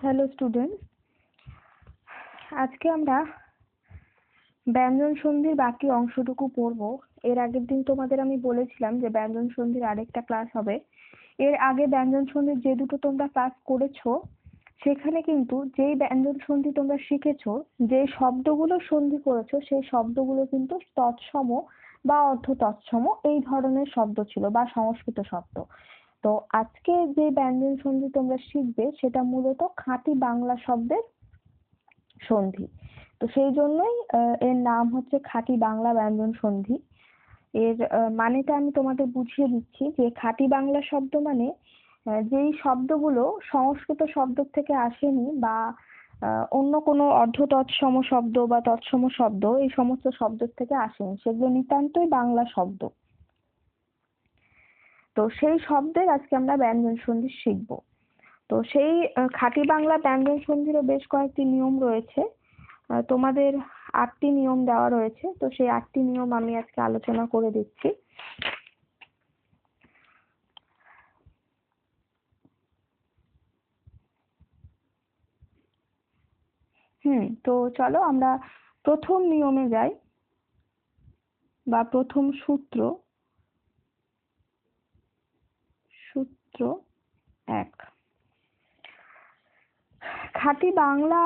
Hello student, আজকে আমরা ব্যঞ্জন সন্ধির বাকি অংশটুকু পড়ব। এর আগের দিন তোমাদের আমি বলেছিলাম যে ব্যঞ্জন সন্ধির আরেকটা ক্লাস হবে। এর আগে ব্যঞ্জন সন্ধির যে দুটো তোমরা ক্লাস করেছো সেখানে কিন্তু যেই ব্যঞ্জন সন্ধি তোমরা শিখেছো, যে শব্দগুলো সন্ধি করেছো সেই শব্দগুলো কিন্তু তৎসম বা অর্ধ তৎসম এই ধরনের শব্দ ছিল বা সংস্কৃত শব্দ। তো আজকে যে ব্যঞ্জন সন্ধি তোমরা শিখবে সেটা মূলত খাঁটি বাংলা শব্দের সন্ধি। তো সেই জন্যই এর নাম হচ্ছে খাঁটি বাংলা ব্যঞ্জন সন্ধি। এর মানেটা আমি তোমাদের বুঝিয়ে দিচ্ছি যে খাঁটি বাংলা শব্দ মানে যেই শব্দগুলো সংস্কৃত শব্দ থেকে আসেনি বা অন্য কোনো অর্ধ তৎসম শব্দ বা তৎসম শব্দ এই সমস্ত শব্দ থেকে আসেনি, সেগুলো নিতান্তই বাংলা শব্দ। তো সেই শব্দের আজকে আমরা ব্যঞ্জন সন্ধি শিখবো। তো সেই খাঁটি বাংলা ব্যঞ্জন সন্ধিরও বেশ কয়েকটি নিয়ম রয়েছে। তোমাদের 8টি নিয়ম দেওয়া রয়েছে, তো সেই 8টি নিয়ম আমি আজকে আলোচনা করে দিচ্ছি। তো চলো আমরা প্রথম নিয়মে যাই বা প্রথম সূত্র 1। খাঁটি বাংলা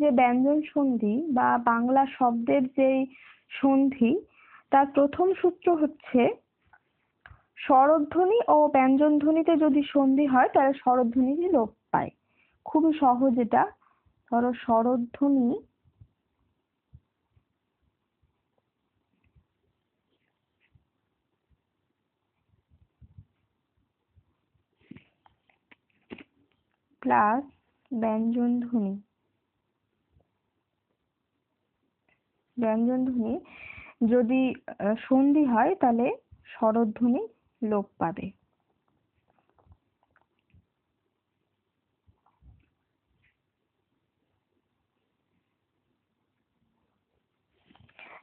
যে ব্যঞ্জন সন্ধি বা বাংলা শব্দের যে সন্ধি, তার প্রথম সূত্র হচ্ছে স্বরধ্বনি ও ব্যঞ্জন ধ্বনিতে যদি সন্ধি হয় তাহলে স্বরধ্বনি লোপ পায়। খুবই সহজ এটা। ধরো স্বরধ্বনি প্লাস ব্যঞ্জন ধ্বনি, ব্যঞ্জন ধ্বনি যদি সন্ধি হয় তাহলে স্বরধ্বনি লোপ পাবে।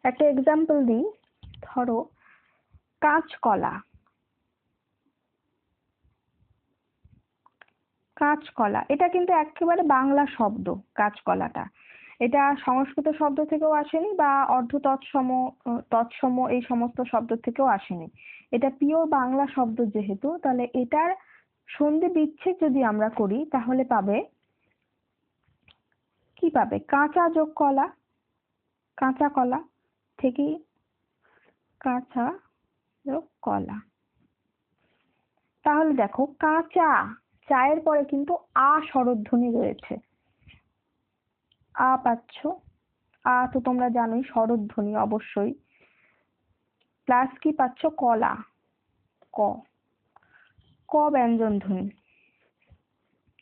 একটা এক্সাম্পল দিই, ধরো কাঁচকলা। কাঁচকলা এটা কিন্তু একেবারে বাংলা শব্দ। কাঁচকলাটা এটা সংস্কৃত শব্দ থেকেও আসেনি বা অর্ধ তৎসম তৎসম এই সমস্ত শব্দ থেকেও আসেনি। এটা পিওর বাংলা শব্দ যেহেতু, তাহলে এটার সন্ধি বিচ্ছেদ যদি আমরা করি তাহলে পাবে কি? পাবে কাঁচা যোগ কলা। কাঁচা কলা থেকেই কাঁচা যোগ কলা। তাহলে দেখো কাঁচা, চায়ের পরে কিন্তু আ স্বরধ্বনি রয়েছে। আ পাচ্ছ, আ তো তোমরা জানোই স্বরধ্বনি অবশ্যই। প্লাস কি পাচ্ছ? কলা, ক, ক ব্যঞ্জন ধ্বনি।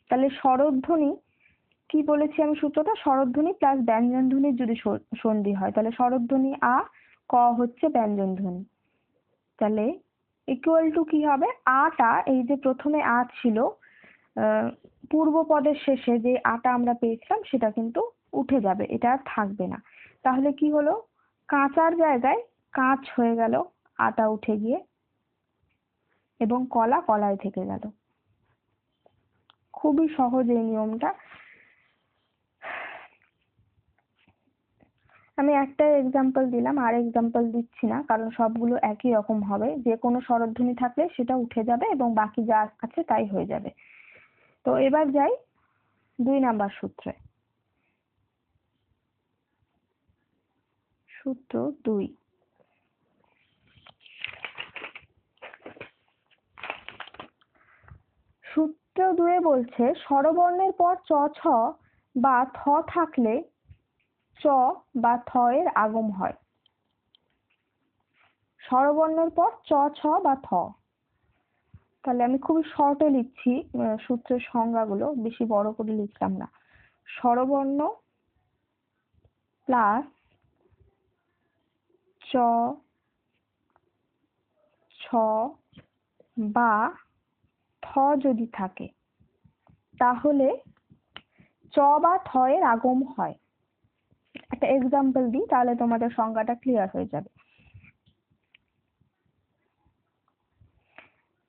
তাহলে স্বরধ্বনি কি বলেছি আমি সূত্রটা? স্বরধ্বনি প্লাস ব্যঞ্জন ধ্বনির যদি সন্ধি হয় তাহলে স্বরধ্বনি আ, ক হচ্ছে ব্যঞ্জন ধ্বনি। তাহলে ইকুয়াল টু কি হবে? আটা, এই যে প্রথমে আ ছিল পূর্ব পদের শেষে যে আটা আমরা পেয়েছিলাম সেটা কিন্তু উঠে যাবে, এটা আর থাকবে না। তাহলে কি হলো? কাঁচার জায়গায় কাঁচ হয়ে গেল, আটা উঠে গিয়ে, এবং কলা কলায় থেকে গেল। খুবই সহজ এই নিয়মটা। আমি একটা এক্সাম্পল দিলাম, আর এক্সাম্পল দিচ্ছি না, কারণ সবগুলো একই রকম হবে। যে কোনো স্বরধ্বনি থাকলে সেটা উঠে যাবে এবং বাকি যা আছে তাই হয়ে যাবে। তো এবার যাই 2 নাম্বার সূত্রে। সূত্র 2। সূত্র 2 বলছে স্বরবর্ণের পর চ ছ বা থ থাকলে চ বা থ এর আগম হয়। স্বরবর্ণের পর চ ছ বা থ। তাহলে আমি খুবই শর্টে লিখছি সূত্রের সংজ্ঞাগুলো, বেশি বড় করে লিখলাম না। স্বরবর্ণ প্লাস চ ছ বা থ যদি থাকে তাহলে চ বা থ এর আগম হয়। একটা এক্সাম্পল দিই তাহলে তোমাদের সংজ্ঞাটা ক্লিয়ার হয়ে যাবে।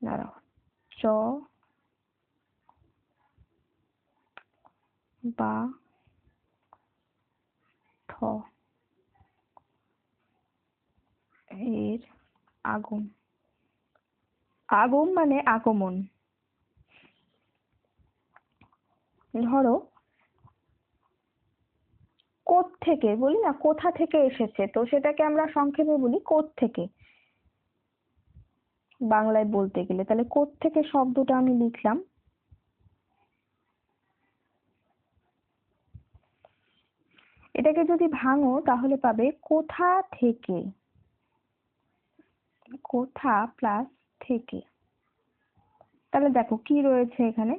দাঁড়াও, চ বা থ এর আগম। আগম মানে আগমন। ধরো কোত্থেকে বলি না, কোথা থেকে এসেছে, তো সেটাকে আমরা সংক্ষেপে বলি কোত্থেকে বাংলায় বলতে গেলে। তাহলে কোত্থেকে শব্দটা আমি লিখলাম। এটাকে যদি ভাঙো তাহলে পাবে কোথা থেকে, কোথা প্লাস থেকে। তাহলে দেখো কি রয়েছে এখানে,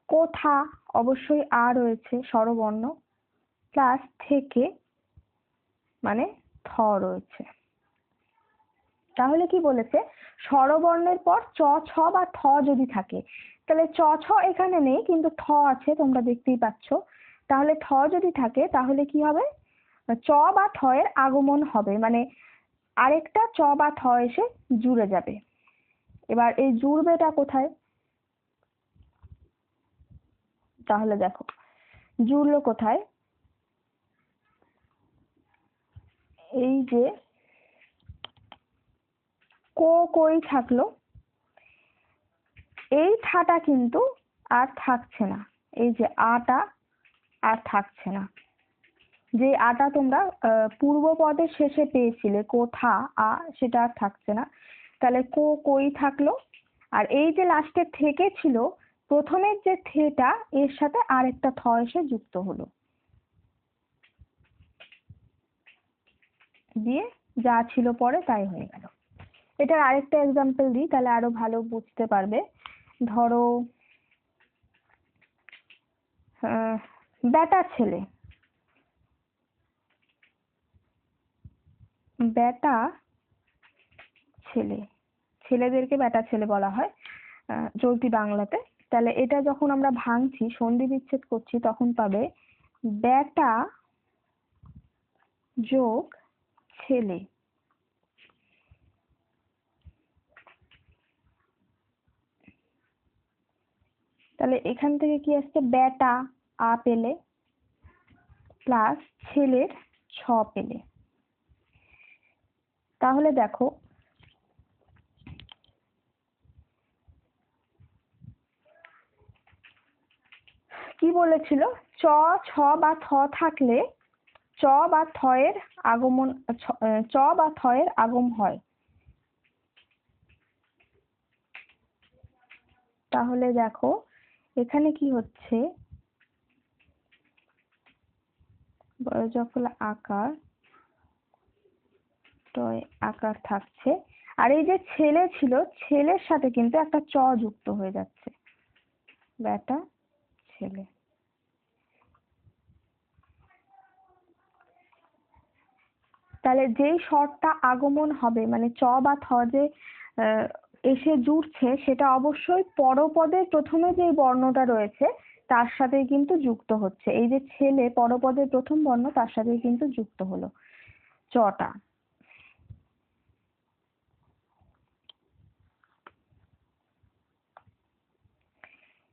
কোথা অবশ্যই আ রয়েছে স্বরবর্ণ, প্লাস থেকে মানে থ রয়েছে। তাহলে কি বলেছে, স্বরবর্ণের পর চ ছ বা থ যদি থাকে, তাহলে চ ছ এখানে নেই কিন্তু থ আছে, তোমরা দেখতেই পাচ্ছ। তাহলে থ যদি থাকে তাহলে কি হবে, চ বা থ এর আগমন হবে, মানে আরেকটা চ বা থ এসে জুড়ে যাবে। এবার এই জুড়বেটা কোথায়, তাহলে দেখো জুড়লো কোথায়, এই যে কই থাকলো, এই থাটা কিন্তু আর থাকছে না, এই যে আটা আর থাকছে না। যে আটা তোমরা পূর্ব পদের শেষে পেয়েছিলে কোথা আ, সেটা আর থাকছে না। তাহলে কই থাকলো, আর এই যে লাস্টে থেকে ছিল, প্রথমের যে থেটা এর সাথে আরেকটা থ এসে যুক্ত হলো, দিয়ে যা ছিল পরে তাই হয়ে গেল। এটার আরেকটা এক্সাম্পল দিই তাহলে আরো ভালো বুঝতে পারবে। ধরো বেটা ছেলে, বেটা ছেলে, ছেলেদেরকে বেটা ছেলে বলা হয় চলতি বাংলাতে। তাহলে এটা যখন আমরা ভাঙছি, সন্ধি বিচ্ছেদ করছি, তখন পাবে বেটা যোগ ছেলে। তাহলে এখান থেকে কি আসছে, বেটা আ পেলে প্লাস ছেলের ছ পেলে। তাহলে দেখো কি বলেছিল, চ ছ বা থ থাকলে চ বা থ এর আগমন, চ বা থ এর আগম হয়। তাহলে দেখো এখানে কি হচ্ছে, বড়জফলা আকার টয় আকার থাকছে, আর এই যে ছেলে ছিল, ছেলের সাথে কিন্তু একটা চ যুক্ত হয়ে যাচ্ছে, বেটা ছেলে। তাহলে যেই স্বরটা আগমন হবে, মানে চ বা থ যে এসে জুড়ছে, সেটা অবশ্যই পরপদের প্রথমে যে বর্ণটা রয়েছে তার সাথে কিন্তু যুক্ত হচ্ছে। এই যে ছেলে পরপদের প্রথম বর্ণ, তার সাথে কিন্তু যুক্ত হলো চটা।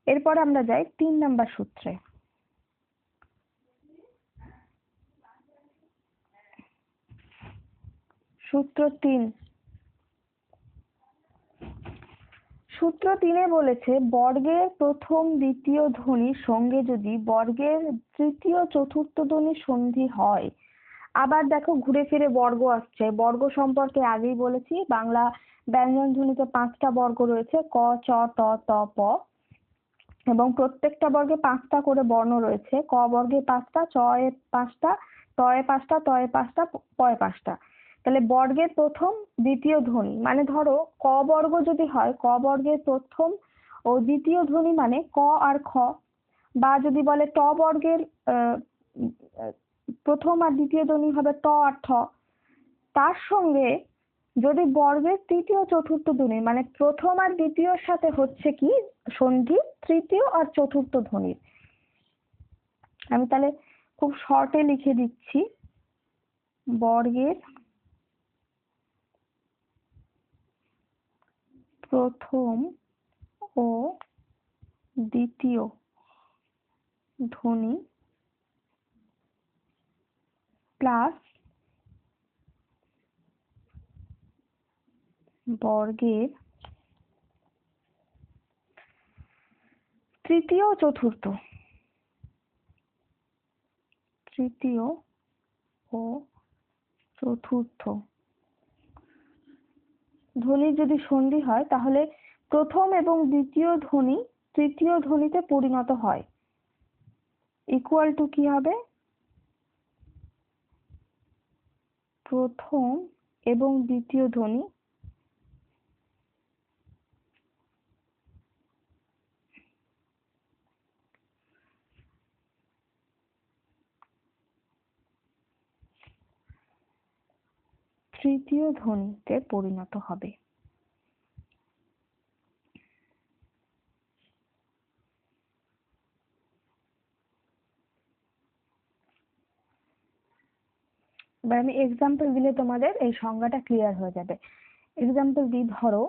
এরপর আমরা যাই 3 নাম্বার সূত্রে। সূত্র 3, সূত্র 3-এ বলেছে বর্গের প্রথম দ্বিতীয় ধ্বনির সঙ্গে যদি বর্গের তৃতীয় চতুর্থ ধ্বনির সন্ধি হয়। আবার দেখো ঘুরে ফিরে বর্গ আসছে, বর্গ সম্পর্কে আগেই বলেছি, বাংলা ব্যঞ্জন ধ্বনিতে 5টা বর্গ রয়েছে, ক চ ট ত প, এবং প্রত্যেকটা বর্গে 5টা করে বর্ণ রয়েছে, ক বর্গে 5টা, চ এ 5টা, ট এ 5টা, ত এ 5টা, প এ 5টা। তাহলে বর্গের প্রথম দ্বিতীয় ধ্বনি মানে ধরো ক বর্গ যদি হয়, ক বর্গের প্রথম ও দ্বিতীয় ধ্বনি মানে ক আর খ, বা যদি বলে ট বর্গের প্রথম আর দ্বিতীয় ধ্বনি হবে ট আর ঠ। তার সঙ্গে যদি বর্গের তৃতীয় চতুর্থ ধ্বনি মানে প্রথম আর দ্বিতীয়র সাথে হচ্ছে কি সন্ধি তৃতীয় আর চতুর্থ ধ্বনির। আমি তাহলে খুব শর্টে লিখে দিচ্ছি, বর্গের প্রথম ও দ্বিতীয় ধ্বনি প্লাস বর্গের তৃতীয় ও চতুর্থ ধ্বনির যদি সন্ধি হয় তাহলে প্রথম এবং দ্বিতীয় ধ্বনি তৃতীয় ধ্বনিতে পরিণত হয়, ইকুয়াল টু কি হবে? প্রথম এবং দ্বিতীয় ধ্বনি তৃতীয় ধ্বনিতে পরিণত হবে। এবার আমি এক্সাম্পল দিলে তোমাদের এই সংজ্ঞাটা ক্লিয়ার হয়ে যাবে। এক্সাম্পল দিই, ধরো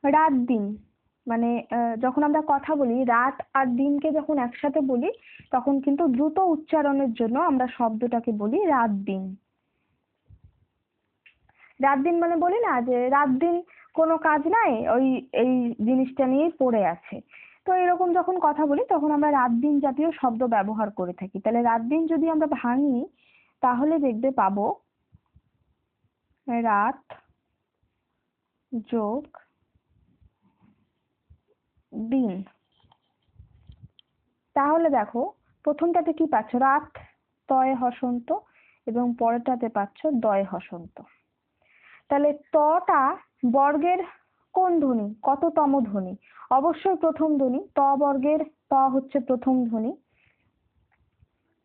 রাত দিন, মানে যখন আমরা কথা বলি রাত আর দিনকে যখন একসাথে বলি তখন কিন্তু দ্রুত উচ্চারণের জন্য আমরা শব্দটাকে বলি রাত দিন। রাত দিন মানে বলি না যে রাত দিন কোনো কাজ নাই, ওই এই জিনিসটা নিয়েই পড়ে আছে। তো এরকম যখন কথা বলি তখন আমরা রাত দিন জাতীয় শব্দ ব্যবহার করে থাকি। তাহলে রাত দিন যদি আমরা ভাঙি তাহলে দেখবে পাবো রাত যোগ দিন। তাহলে দেখো প্রথমটাতে কি পাচ্ছ? রাত তয় হসন্ত, এবং পরেরটাতে পাচ্ছ দয় হসন্ত। তাহলে তটা বর্গের কোন ধ্বনি, কততম ধ্বনি? অবশ্যই প্রথম ধ্বনি। ত বর্গের ত হচ্ছে প্রথম ধ্বনি,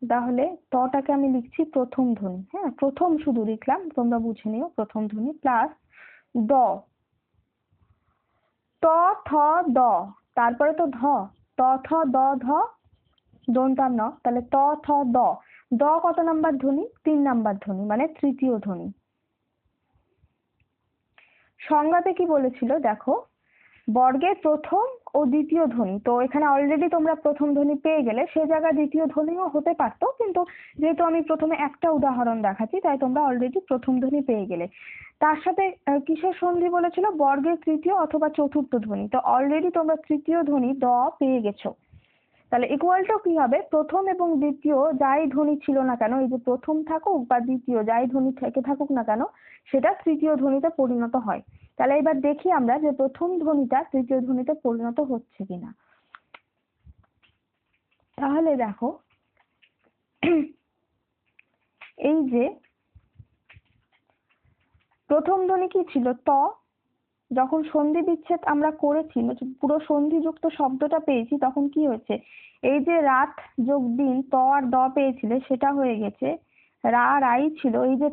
তাহলে তটাকে আমি লিখছি প্রথম ধ্বনি। হ্যাঁ, প্রথম শুধু লিখলাম, তোমরা বুঝে নিও। প্রথম ধ্বনি প্লাস দ, ত থ দ, তারপরে তো ধ, ত থ দ ধ দন্তান্ন, তাহলে ত থ দ। দ কত নাম্বার ধ্বনি? 3 নাম্বার ধ্বনি, মানে তৃতীয় ধ্বনি। সংজ্ঞাতে কি বলেছিল দেখো, বর্গের প্রথম ও দ্বিতীয় ধ্বনি। তো এখানে অলরেডি তোমরা প্রথম ধ্বনি পেয়ে গেলে, সে জায়গায় দ্বিতীয় ধ্বনিও হতে পারতো, কিন্তু যেহেতু আমি প্রথমে একটা উদাহরণ দেখাচ্ছি তাই তোমরা অলরেডি প্রথম ধ্বনি পেয়ে গেলে। তার সাথে কিসের সন্ধি বলেছিল? বর্গের তৃতীয় অথবা চতুর্থ ধ্বনি। তো অলরেডি তোমরা তৃতীয় ধ্বনি দ পেয়ে গেছো। তাহলে ইকুয়ালটা কি হবে? প্রথম এবং দ্বিতীয় যাই ধ্বনি ছিল না কেন, এই যে প্রথম থাকুক বা দ্বিতীয় যাই ধ্বনি থেকে থাকুক না কেন, সেটা তৃতীয় ধ্বনিতে পরিণত হয়। তাহলে এবার দেখি আমরা যে প্রথম ধ্বনিটা তৃতীয় ধ্বনিতে পরিণত হচ্ছে কিনা। তাহলে দেখো এই যে প্রথম ধ্বনি কি ছিল? ত। যখন সন্ধি বিচ্ছেদ আমরা করেছি, পুরো সন্ধিযুক্ত শব্দটা পেয়েছি, তখন কি হয়েছে? এই যে রাত যোগ দিন, ত আর দ পেয়েছিলে, সেটা হয়ে গেছে রা রাই ছিল। এই যে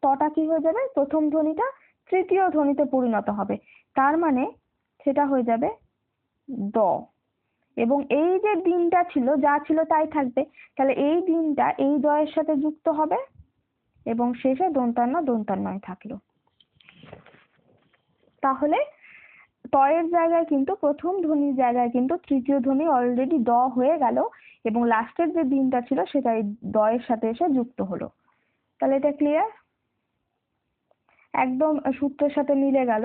তটা কি হয়ে যাবে? প্রথম ধ্বনিটা তৃতীয় ধ্বনিতে পরিণত হবে, তার মানে সেটা হয়ে যাবে দ। এবং এই যে দিনটা ছিল, যা ছিল তাই থাকবে। তাহলে এই দিনটা এই দয়ের সাথে যুক্ত হবে এবং শেষে দন্তান্ন দন্তান্নয় থাকলো। তাহলে তয়ের জায়গায় কিন্তু, প্রথম ধ্বনির জায়গায় কিন্তু তৃতীয় ধ্বনি অলরেডি দ হয়ে গেল, এবং লাস্টের যে দিনটা ছিল সেটা এই দয়ের সাথে এসে যুক্ত হলো। তাহলে এটা ক্লিয়ার? একদম সূত্রের সাথে মিলে গেল।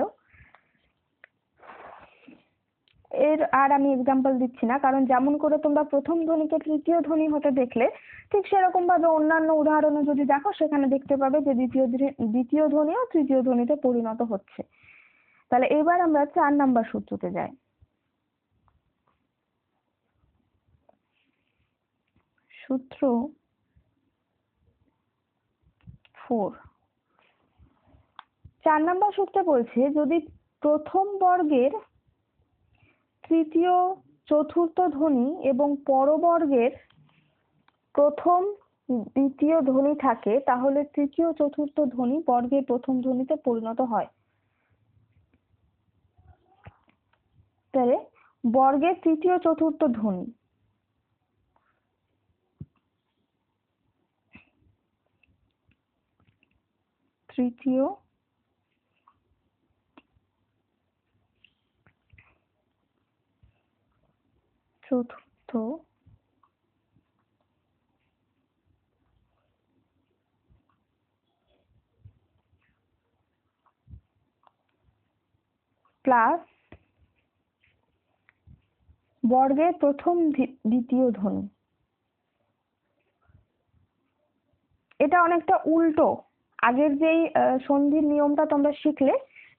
এর আর আমি এক্সাম্পল দিচ্ছি না, কারণ যেমন করে তোমরা প্রথম ধ্বনিকে তৃতীয় ধ্বনি হতে দেখলে, ঠিক সেরকম ভাবে অন্যান্য উদাহরণে যদি দেখো সেখানে দেখতে পাবে যে দ্বিতীয় ধ্বনিও তৃতীয় ধ্বনিতে পরিণত হচ্ছে। তাহলে এবার আমরা 4 নাম্বার সূত্রতে যাই। সূত্র 4। 4 নাম্বার সূত্রে বলছে, যদি প্রথম বর্গের তৃতীয় চতুর্থ ধ্বনি এবং পরবর্গের প্রথম দ্বিতীয় ধ্বনি থাকে, তাহলে তৃতীয় চতুর্থ ধ্বনি বর্গের প্রথম ধ্বনিতে পরিণত হয়। তাহলে বর্গের তৃতীয় চতুর্থ ধ্বনি, তৃতীয় চতুর্থ প্লাস বর্গের প্রথম দ্বিতীয় ধ্বনি। এটা অনেকটা উল্টো, আগের যেই সন্ধির নিয়মটা তোমরা শিখলে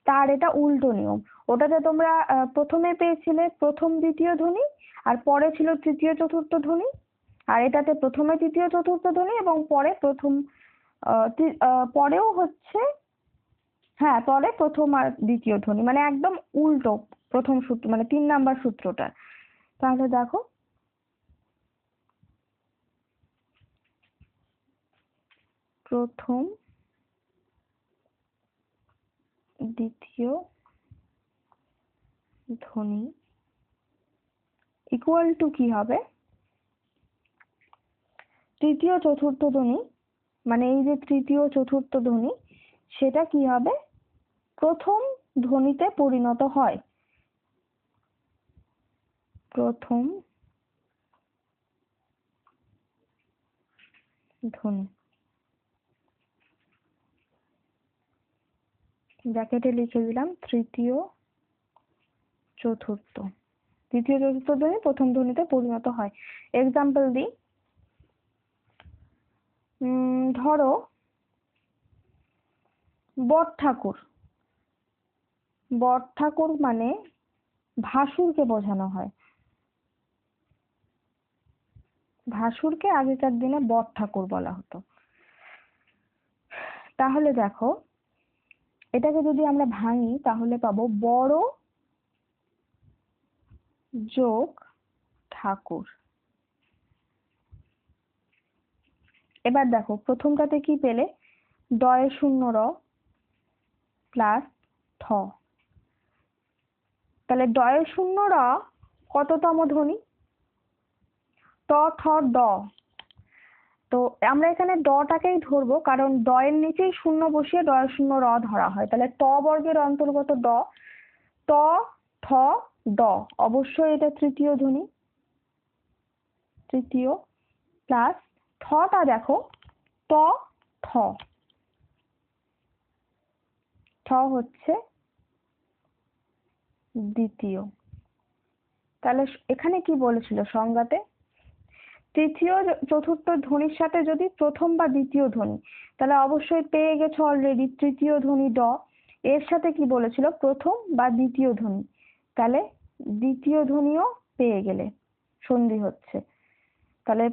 তার এটা উল্টো নিয়ম। ওটাতে তোমরা প্রথমে পেয়েছিলে প্রথম দ্বিতীয় ধ্বনি, আর পরে ছিল তৃতীয় চতুর্থ ধ্বনি, আর এটাতে প্রথমে তৃতীয় চতুর্থ ধ্বনি এবং পরে পরেও হচ্ছে, হ্যাঁ পরে প্রথম আর দ্বিতীয় ধ্বনি, মানে একদম উল্টো প্রথম সূত্র, মানে 3 নাম্বার সূত্রটা। তাহলে দেখো প্রথম দ্বিতীয় ধ্বনি ইকুয়াল টু কি হবে, তৃতীয় চতুর্থ ধ্বনি, মানে এই যে তৃতীয় চতুর্থ ধ্বনি সেটা কি হবে, প্রথম ধ্বনিতে পরিণত হয়। প্রথম ধ্বনি, ব্র্যাকেটে লিখে দিলাম তৃতীয় চতুর্থ, তৃতীয় চতুর্থ ধ্বনি প্রথম ধ্বনিতে পরিণত হয়। এক্সাম্পল দিই, ধরো বট ঠাকুর, বট ঠাকুর মানে ভাসুরকে বোঝানো হয়, ভাসুরকে আগেকার দিনে বট ঠাকুর বলা হতো। তাহলে দেখো এটাকে যদি আমরা ভাঙি তাহলে পাবো বড় যোগ ঠাকুর। এবার দেখো প্রথমটাতে কি পেলে, ডয়ে শূন্য র প্লাস থ। তাহলে ডয়ে শূন্য র কততম ধ্বনি, ত থ ড। তো আমরা এখানে ডটাকেই ধরবো, কারণ ডয়ের নিচেই শূন্য বসিয়ে ডয়ে শূন্য র ধরা হয়। তাহলে ত বর্গের অন্তর্গত ড, ত থ ড, অবশ্যই এটা তৃতীয় ধ্বনি, তৃতীয়, প্লাস থটা দেখো ত থ, থ হচ্ছে দ্বিতীয়। তাহলে এখানে কি বলেছিল সংজ্ঞাতে, তৃতীয় চতুর্থ ধ্বনির সাথে যদি প্রথম বা দ্বিতীয় ধ্বনি, তাহলে অবশ্যই পেয়ে গেছো অলরেডি তৃতীয় ধ্বনি ড, এর সাথে কি বলেছিল প্রথম বা দ্বিতীয় ধ্বনি, তাহলে দ্বিতীয় ধ্বনিও পেয়ে গেলে, সন্ধি হচ্ছে। তাহলে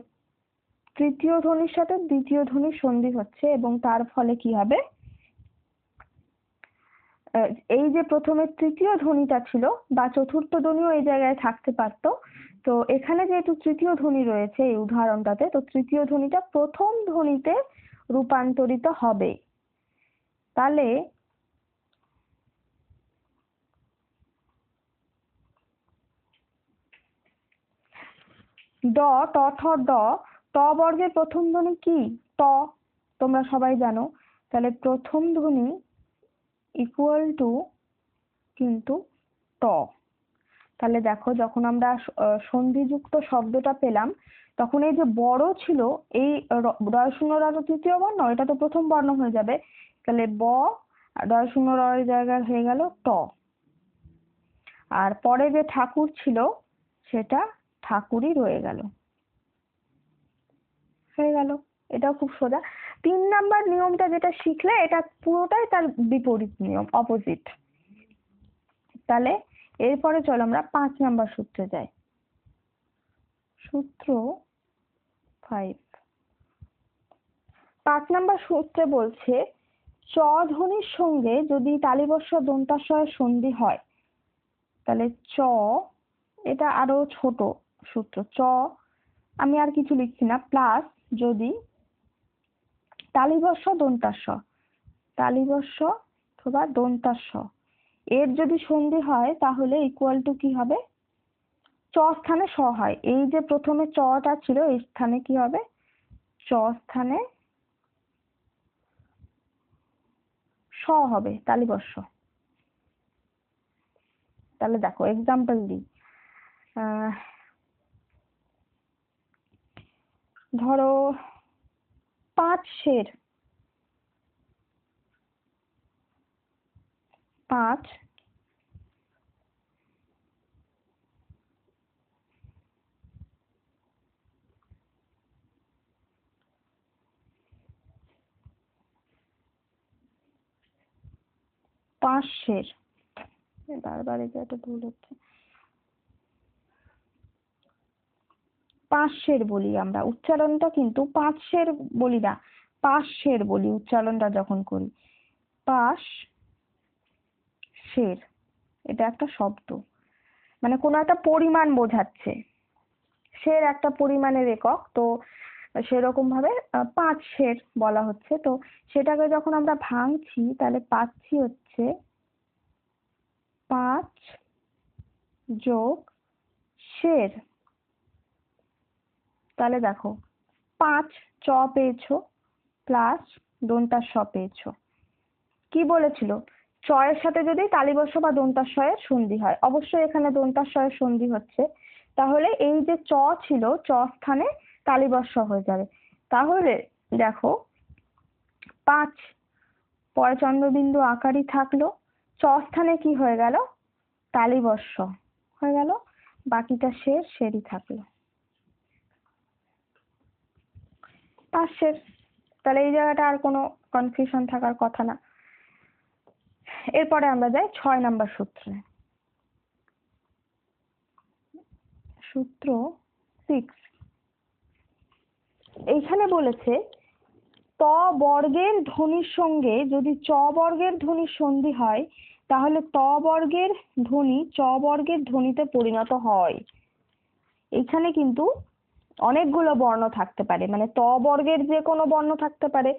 তৃতীয় ধ্বনির সাথে দ্বিতীয় ধ্বনির সন্ধি হচ্ছে এবং তার ফলে কি হবে, এই যে প্রথমে তৃতীয় ধ্বনিটা ছিল বা চতুর্থ ধ্বনিও এই জায়গায় থাকতে পারতো, তো এখানে যেহেতু তৃতীয় ধ্বনি রয়েছে এই উদাহরণটাতে, তো তৃতীয় ধ্বনিটা প্রথম ধ্বনিতে রূপান্তরিত হবে। তাহলে ড, ট ঠ ড, ট বর্গের প্রথম ধ্বনি কি, ত, তোমরা সবাই জানো। তাহলে প্রথম ধ্বনি ইকুয়াল টু কিন্তু ট। তাহলে দেখো যখন আমরা সন্ধিযুক্ত শব্দটা পেলাম তখন এই যে বড় ছিল এই ডয় শূন্য র তৃতীয় বর্ণ, এটা তো প্রথম বর্ণ হয়ে যাবে, তাহলে ব, ডয় শূন্য র এর জায়গায় হয়ে গেল ট, আর পরে যে ঠাকুর ছিল সেটা ঠাকুরই রয়ে গেল, হয়ে গেল। এটাও খুব সোজা। 3 নাম্বার নিয়মটা যেটা শিখলে এটা পুরোটাই তার বিপরীত নিয়ম, অপোজিট। তাহলে এরপরে চলো আমরা 5 নাম্বার সূত্রে যাই। সূত্র 5, 5 নাম্বার সূত্রে বলছে চ ধ্বনির সঙ্গে যদি তালিবস্য দন্তাস্বয়ের সন্ধি হয়, তাহলে চ, এটা আরো ছোট সূত্র, চ আমি আর কিছু লিখছি না, প্লাস যদি তালিবস্য দন্তাস্ব, তালিবস্য অথবা দন্তাস্ব এর যদি সন্ধি হয় তাহলে ইকুয়াল টু কি হবে, চ স্থানে স হয়, এই যে প্রথমে চটা ছিল এই স্থানে কি হবে, চ স্থানে স হবে, তালিবস্য। তাহলে দেখো এক্সাম্পল দিই, ধরো 5 5 5 বারবার এই জায়গাটা ভুল হচ্ছে। 5 বলি আমরা, উচ্চারণটা কিন্তু 5 বলি না, 5 বলি উচ্চারণটা যখন করি। 5 এটা একটা শব্দ, মানে কোনো একটা পরিমাণ বোঝাচ্ছে, সের একটা পরিমাণের একক। তো সেরকম ভাবে 5 বলা হচ্ছে। তো সেটাকে যখন আমরা ভাঙছি তাহলে পাচ্ছি হচ্ছে 5 যোগ শের। তাহলে দেখো 5 চ পেয়েছো প্লাস দন্তাস স পেয়েছো। কি বলেছিল, চ এর সাথে যদি তালিবর্ষ বা দন্তাস স এর সন্ধি হয়, অবশ্যই এখানে দন্তাস স এর সন্ধি হচ্ছে, তাহলে এই যে চ ছিল চ স্থানে তালিবর্ষ হয়ে যাবে। তাহলে দেখো 5 পরে চন্দ্রবিন্দু আকারই থাকলো, চ স্থানে কি হয়ে গেল, তালিবর্ষ হয়ে গেল, বাকিটা শেরই থাকলো। 5 তাহলে এই জায়গাটা আর কোনো কনফিউশন থাকার কথা না। এরপরে আমরা যাই 6 নাম্বার সূত্রে। সূত্র 6, এইখানে বলেছে ত বর্গের ধ্বনির সঙ্গে যদি চ বর্গের ধ্বনির সন্ধি হয় তাহলে ত বর্গের ধ্বনি চ বর্গের ধ্বনিতে পরিণত হয়। এখানে কিন্তু অনেকগুলো বর্ণ থাকতে পারে, মানে ত বর্গের যে কোনো বর্ণ থাকতে পারে,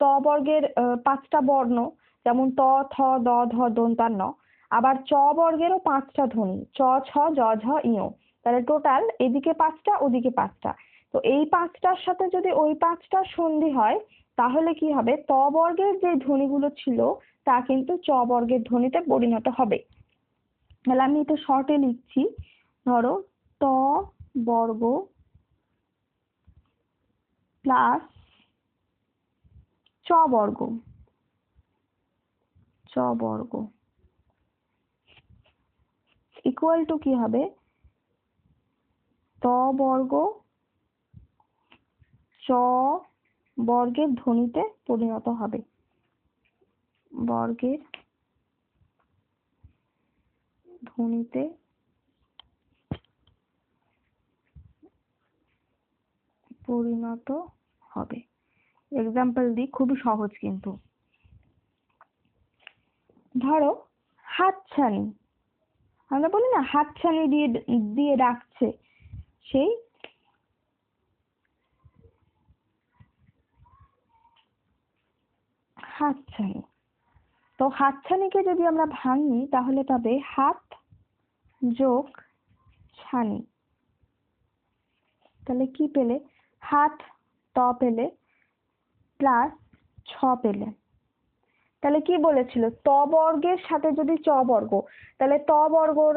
ত বর্গের 5টা বর্ণ, যেমন ত থ দ ধ দন্তা ন। আবার চ বর্গেরও 5টা ধ্বনি, চ ছ জ ঝ ইয়। তাহলে টোটাল এদিকে 5টা ওদিকে 5টা। তো এই 5টার সাথে যদি ওই 5টার সন্ধি হয় তাহলে কি হবে, ত বর্গের যে ধ্বনিগুলো ছিল তা কিন্তু চ বর্গের ধ্বনিতে পরিণত হবে। তাহলে আমি এটা শর্টে লিখছি, ধরো ত বর্গ প্লাস চ বর্গ ইকুয়াল টু কি হবে, ত বর্গ চ বর্গের ধ্বনিতে পরিণত হবে, বর্গের ধ্বনিতে পরিণত হবে। এক্সাম্পল দিই, খুবই সহজ কিন্তু। ধরো হাতছানি, আমরা বলি না হাতছানি দিয়ে দিয়ে ডাকছে, সেই হাতছানি। তো হাতছানিকে যদি আমরা ভাঙি তাহলে পাবে হাত যোগ ছানি। তাহলে কি পেলে, হাত ত পেলে প্লাস ছ পেলে। তাহলে কি বলেছিল, ত বর্গের সাথে যদি চ বর্গ, তাহলে ত বর্গর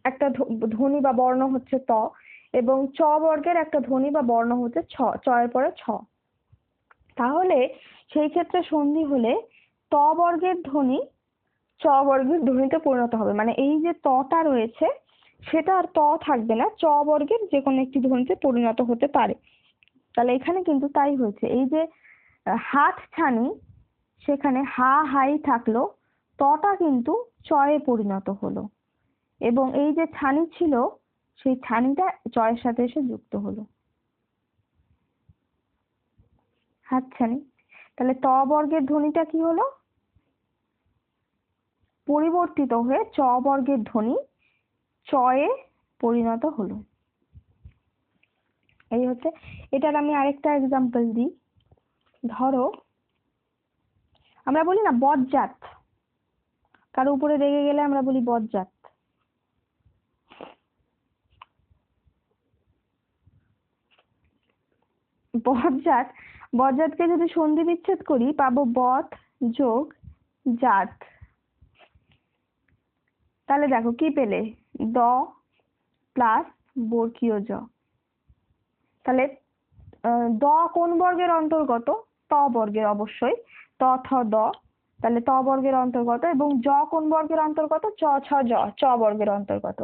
একটা ধ্বনি বা বর্ণ হচ্ছে ত, এবং চ বর্গের একটা ধ্বনি বা বর্ণ হচ্ছে ছ, চ এর পরে ছ। তাহলে সেই ক্ষেত্রে সন্ধি হলে ত বর্গের ধ্বনি চ বর্গের ধ্বনিতে পরিণত হবে, মানে এই যে তটা রয়েছে সেটা আর ত থাকবে না, চ বর্গের যে কোনো একটি ধ্বনিতে পরিণত হতে পারে। তাহলে এখানে কিন্তু তাই হয়েছে, এই যে হাত ছানি সেখানে হা হাই থাকলো, তটা কিন্তু চয়ে পরিণত হলো, এবং এই যে ছানি ছিল সেই ছানিটা চয়ের সাথে এসে যুক্ত হলো, হাতছানি। তাহলে ত বর্গের ধ্বনিটা কি হলো, পরিবর্তিত হয়ে চ বর্গের ধ্বনি চয়ে পরিণত হলো। এই হচ্ছে, এটার আমি আরেকটা এক্সাম্পল দিই। ধরো আমরা বলি না বজ্জাত, কারো উপরে রেগে গেলে আমরা বলি বজ্জাত। বজ্জাতকে যদি সন্ধি বিচ্ছেদ করি পাবো বত যোগ জাত। তাহলে দেখো কি পেলে, দ প্লাস বর্গীয় জ। তাহলে দ কোন বর্গের অন্তর্গত? ত বর্গের, অবশ্যই ত থ দ, তাহলে ত বর্গের অন্তর্গত। এবং জ কোন বর্গের অন্তর্গত? চ ছ জ, চ বর্গের অন্তর্গত।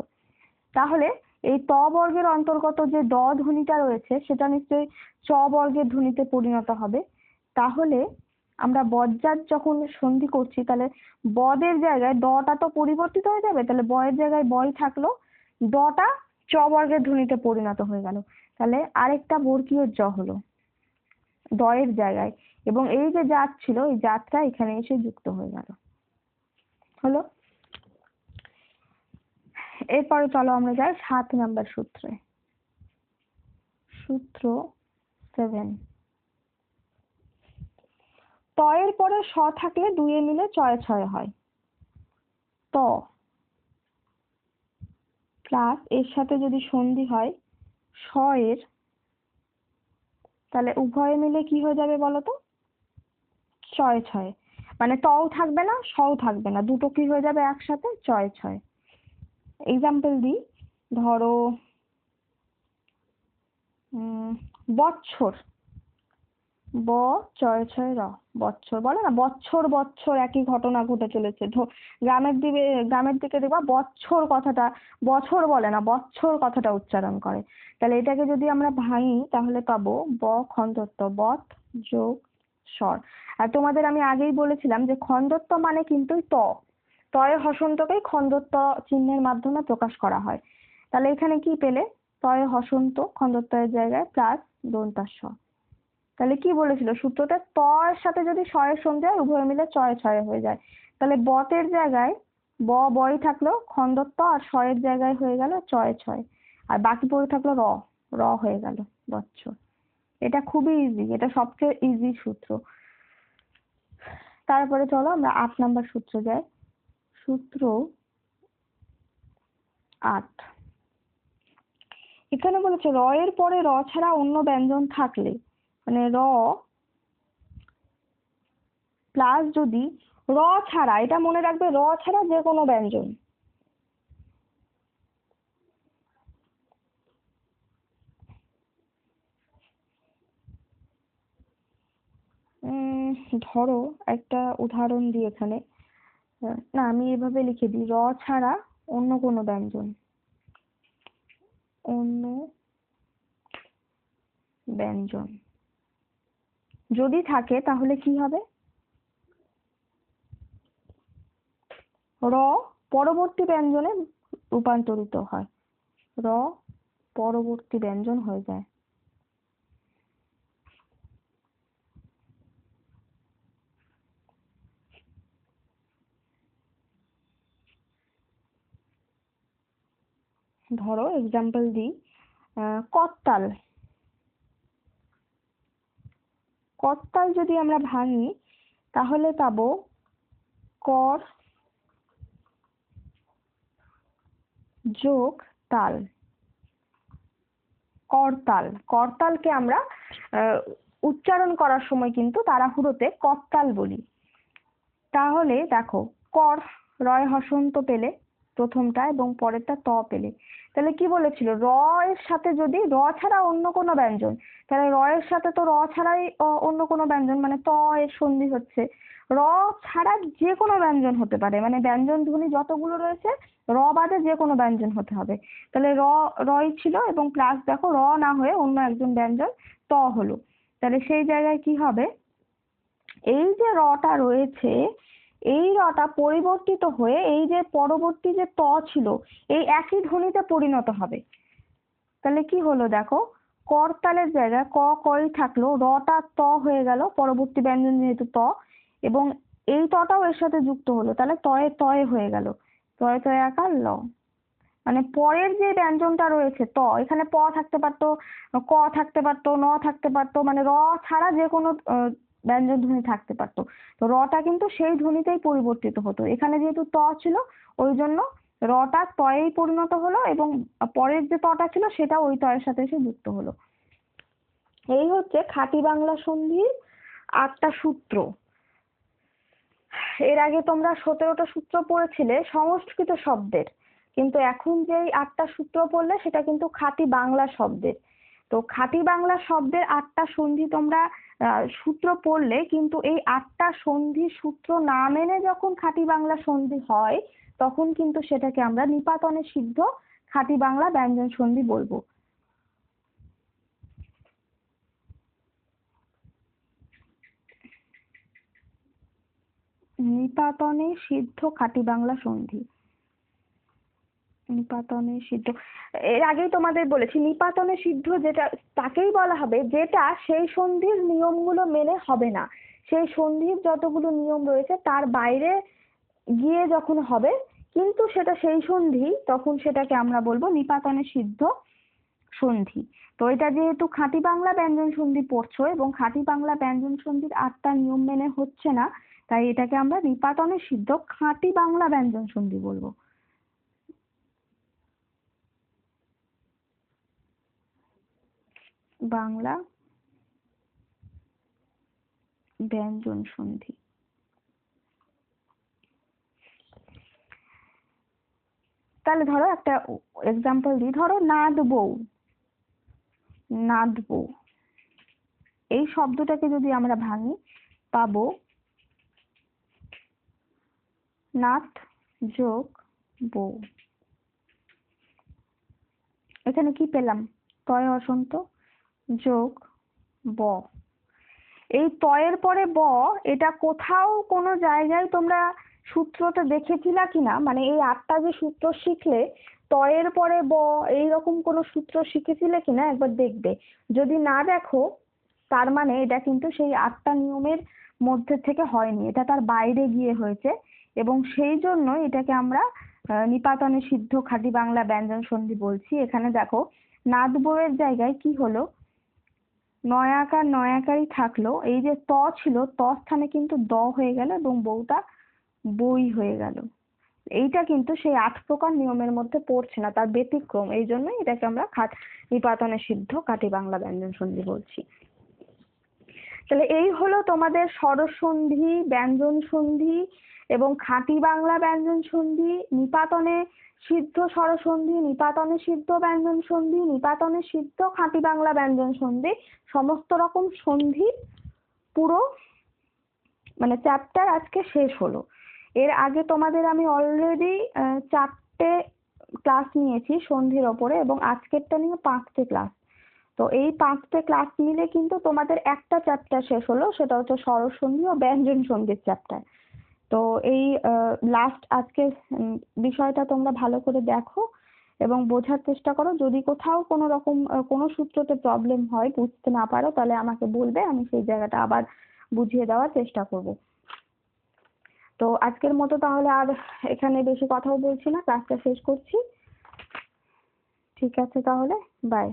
তাহলে এই ত বর্গের অন্তর্গত যে দ ধ্বনিটা রয়েছে সেটা নিশ্চয়ই চ বর্গের ধ্বনিতে পরিণত হবে। তাহলে আমরা বজ্জাত যখন সন্ধি করছি, তাহলে বদের জায়গায় দটা তো পরিবর্তিত হয়ে যাবে, তাহলে বয়ের জায়গায় বই থাকলো, দটা চ বর্গের ধ্বনিতে পরিণত হয়ে গেল। তাহলে আরেকটা বর্গীয় জ হলো দয়ের জায়গায়, এবং এই যে জাত ছিল এই জাতটা এখানে এসে যুক্ত হয়ে গেল। হলো। এরপরে চলো আমরা যাই 7 নাম্বার সূত্রে। সূত্র 7। ত এর পরে স থাকলে দুইয়ে মিলে ছয় ছয় হয়। ত প্লাস এর সাথে যদি সন্ধি হয় স এর, তাহলে উভয়ে মিলে কি হয়ে যাবে বলতো? ছয় ছয়। মানে তও থাকবে না, সও থাকবে না, দুটো কি হয়ে যাবে একসাথে? ছয় ছয়। এক্সাম্পল দিই, ধরো বৎসর, ব ছয় ছয় র, বৎসর। বলে না বৎসর বৎসর একই ঘটনা ঘটে চলেছে। গ্রামের দিকে দেখবা বৎসর কথাটা, বছর বলে না, বৎসর কথাটা উচ্চারণ করে। তাহলে এটাকে যদি আমরা ভাঙি তাহলে পাবো ব খণ্ডত্ব, বৎ যোগ স্বর। আর তোমাদের আমি আগেই বলেছিলাম যে খণ্ডত্ব মানে কিন্তু তয়ে হসন্তকেই খণ্ডত্ব চিহ্নের মাধ্যমে প্রকাশ করা হয়। তাহলে এখানে কি পেলে? তয়ে হসন্ত খণ্ডত্বের জায়গায় প্লাস দন্তাস। তাহলে কি বলেছিল সূত্রটা? ত এর সাথে যদি স এর সন্ধি হয় উভয় মিলে ছয় ছয় হয়ে যায়। তাহলে বতের জায়গায় বই থাকলো খণ্ডত্ব, আর স এর জায়গায় হয়ে গেল ছয় ছয়, আর বাকি পড়ে থাকলো র, র হয়ে গেল বৎসর। এটা খুবই ইজি, এটা সবচেয়ে ইজি সূত্র। তারপরে চলো আমরা 8 নাম্বার সূত্রে যাই। সূত্র 8। এখানে বলেছে র এর পরে র ছাড়া অন্য ব্যঞ্জন থাকলে, মানে র প্লাস যদি র ছাড়া, এটা মনে রাখবে, র ছাড়া যে কোনো ব্যঞ্জন, ধরো একটা উদাহরণ দিই এখানে। না, আমি এভাবে লিখে দিই, র ছাড়া অন্য কোনো ব্যঞ্জন, অন্য ব্যঞ্জন যদি থাকে তাহলে কি হবে? র পরবর্তী ব্যঞ্জনে রূপান্তরিত হয়, র পরবর্তী ব্যঞ্জন হয়ে যায়। ধরো এক্সাম্পল দিই, করতাল। করতাল যদি আমরা ভাঙি তাহলে পাবো কর যোগ তাল, করতাল। করতালকে আমরা উচ্চারণ করার সময় কিন্তু তাড়াহুড়োতে করতাল বলি। তাহলে দেখো, কর রয় হসন্ত পেলে প্রথমটা, এবং পরেরটা ত পেলে। তাহলে কি বলেছিল? র এর সাথে যদি র ছাড়া অন্য কোনো ব্যঞ্জন, তাহলে র এর সাথে তো র ছাড়াই অন্য কোনো ব্যঞ্জন, মানে ত এর সন্ধি হচ্ছে। র ছাড়া যে কোনো ব্যঞ্জন হতে পারে, মানে ব্যঞ্জন ধ্বনি যতগুলো রয়েছে র বাদে যে কোনো ব্যঞ্জন হতে হবে। তাহলে রই ছিল, এবং প্লাস দেখো র না হয়ে অন্য একজন ব্যঞ্জন ত হলো। তাহলে সেই জায়গায় কি হবে? এই যে রটা রয়েছে, এই রটা পরিবর্তিত হয়ে এই যে পরবর্তী যে ত ছিল এই একই ধ্বনিতে পরিণত হবে। তাহলে কি হলো দেখো, করতালের জায়গায় কই থাকলো, রটা ত হয়ে গেল পরবর্তী ব্যঞ্জন যেহেতু ত, এবং এই তটাও এর সাথে যুক্ত হলো, তাহলে তয়ে তয়ে হয়ে গেল, তয়ে তয়ে আকার ল। মানে পরের যে ব্যঞ্জনটা রয়েছে ত, এখানে প থাকতে পারতো, ক থাকতে পারতো, ন থাকতে পারতো, মানে র ছাড়া যে কোনো ব্যঞ্জন ধ্বনি থাকতে পারতো। তো রটা কিন্তু সেই ধ্বনিতেই পরিবর্তিত হতো। এখানে যেহেতু ত ছিল ওই জন্য রটা তয়েই পরিণত হলো, এবং পরের যে তটা ছিল সেটা ওই তয়ের সাথে এসে যুক্ত হলো। এই হচ্ছে খাঁটি বাংলা সন্ধির 8টা সূত্র। এর আগে তোমরা 17টা সূত্র পড়েছিলে সংস্কৃত শব্দের, কিন্তু এখন যে 8টা সূত্র পড়লে সেটা কিন্তু খাঁটি বাংলা শব্দের। তো খাঁটি বাংলা শব্দের 8টা সন্ধি তোমরা সূত্র পড়লে, কিন্তু এই 8টা সন্ধি সূত্র না মেনে যখন খাঁটি বাংলা সন্ধি হয় তখন কিন্তু সেটাকে আমরা নিপাতনে সিদ্ধ খাঁটি বাংলা ব্যঞ্জন সন্ধি বলবো। নিপাতনে সিদ্ধ খাঁটি বাংলা সন্ধি, নিপাতনে সিদ্ধ। এর আগেই তোমাদের বলেছি নিপাতনে সিদ্ধ যেটা তাকেই বলা হবে যেটা সেই সন্ধির নিয়মগুলো মেনে হবে না, সেই সন্ধির যতগুলো নিয়ম রয়েছে তার বাইরে গিয়ে যখন হবে কিন্তু সেটা সেই সন্ধি, তখন সেটাকে আমরা বলবো নিপাতনে সিদ্ধ সন্ধি। তো এটা যেহেতু খাঁটি বাংলা ব্যঞ্জন সন্ধি পড়ছো এবং খাঁটি বাংলা ব্যঞ্জন সন্ধির 8টা নিয়ম মেনে হচ্ছে না, তাই এটাকে আমরা নিপাতনে সিদ্ধ খাঁটি বাংলা ব্যঞ্জন সন্ধি বলবো। বাংলা ব্যঞ্জন সন্ধি। তাহলে ধরো একটা এক্সাম্পল দিই, ধরো নাদ বউ, নাদ বউ এই শব্দটাকে যদি আমরা ভাঙি পাবো নাথ যোগ বউ। এখানে কি পেলাম? তয় অসন্ত যোগ ব। এই তয়ের পরে ব, এটা কোথাও কোনো জায়গায় তোমরা সূত্রটা দেখেছিলা কিনা, মানে এই 8টা যে সূত্র শিখলে তয়ের পরে ব এইরকম কোনো সূত্র শিখেছিলে কিনা একবার দেখবে। যদি না দেখো তার মানে এটা কিন্তু সেই 8টা নিয়মের মধ্যে থেকে হয়নি, এটা তার বাইরে গিয়ে হয়েছে, এবং সেই জন্য এটাকে আমরা নিপাতনে সিদ্ধ খাঁটি বাংলা ব্যঞ্জন সন্ধি বলছি। এখানে দেখো নাদ বউয়ের জায়গায় কি হলো, নয়াকার নয়াকারই থাকলো, এই যে ত ছিল ত স্থানে কিন্তু দ হয়ে গেল এবং বউটা বই হয়ে গেল। এইটা কিন্তু সেই 8 প্রকার নিয়মের মধ্যে পড়ছে না, তার ব্যতিক্রম, এই জন্যই এটাকে আমরা নিপাতনে সিদ্ধ খাঁটি বাংলা ব্যঞ্জন সন্ধি বলছি। তাহলে এই হলো তোমাদের স্বরসন্ধি, ব্যঞ্জন সন্ধি এবং খাঁটি বাংলা ব্যঞ্জন সন্ধি, নিপাতনে সিদ্ধ স্বরসন্ধি, নিপাতনে সিদ্ধ ব্যঞ্জন সন্ধি, নিপাতনে সিদ্ধ খাঁটি বাংলা ব্যঞ্জন সন্ধি, সমস্ত রকম সন্ধি পুরো মানে চ্যাপ্টার আজকে শেষ হলো। এর আগে তোমাদের আমি অলরেডি 4টে ক্লাস নিয়েছি সন্ধির ওপরে এবং আজকেরটা নিয়ে 5টে ক্লাস। তো এই 5টে ক্লাস মিলে কিন্তু তোমাদের একটা চ্যাপ্টার শেষ হলো, সেটা হচ্ছে স্বরসন্ধি ও ব্যঞ্জন সন্ধির চ্যাপ্টার। তো এই লাস্ট আজকে বিষয়টা তোমরা ভালো করে দেখো এবং বোঝার চেষ্টা করো। যদি কোথাও কোনো রকম কোনো সূত্রতে প্রবলেম হয়, বুঝতে না পারো, তাহলে আমাকে বলবে, আমি সেই জায়গাটা আবার বুঝিয়ে দেওয়ার চেষ্টা করব। তো আজকের মতো তাহলে আর এখানে বেশি কথাও বলছি না, ক্লাসটা শেষ করছি। ঠিক আছে তাহলে, বাই।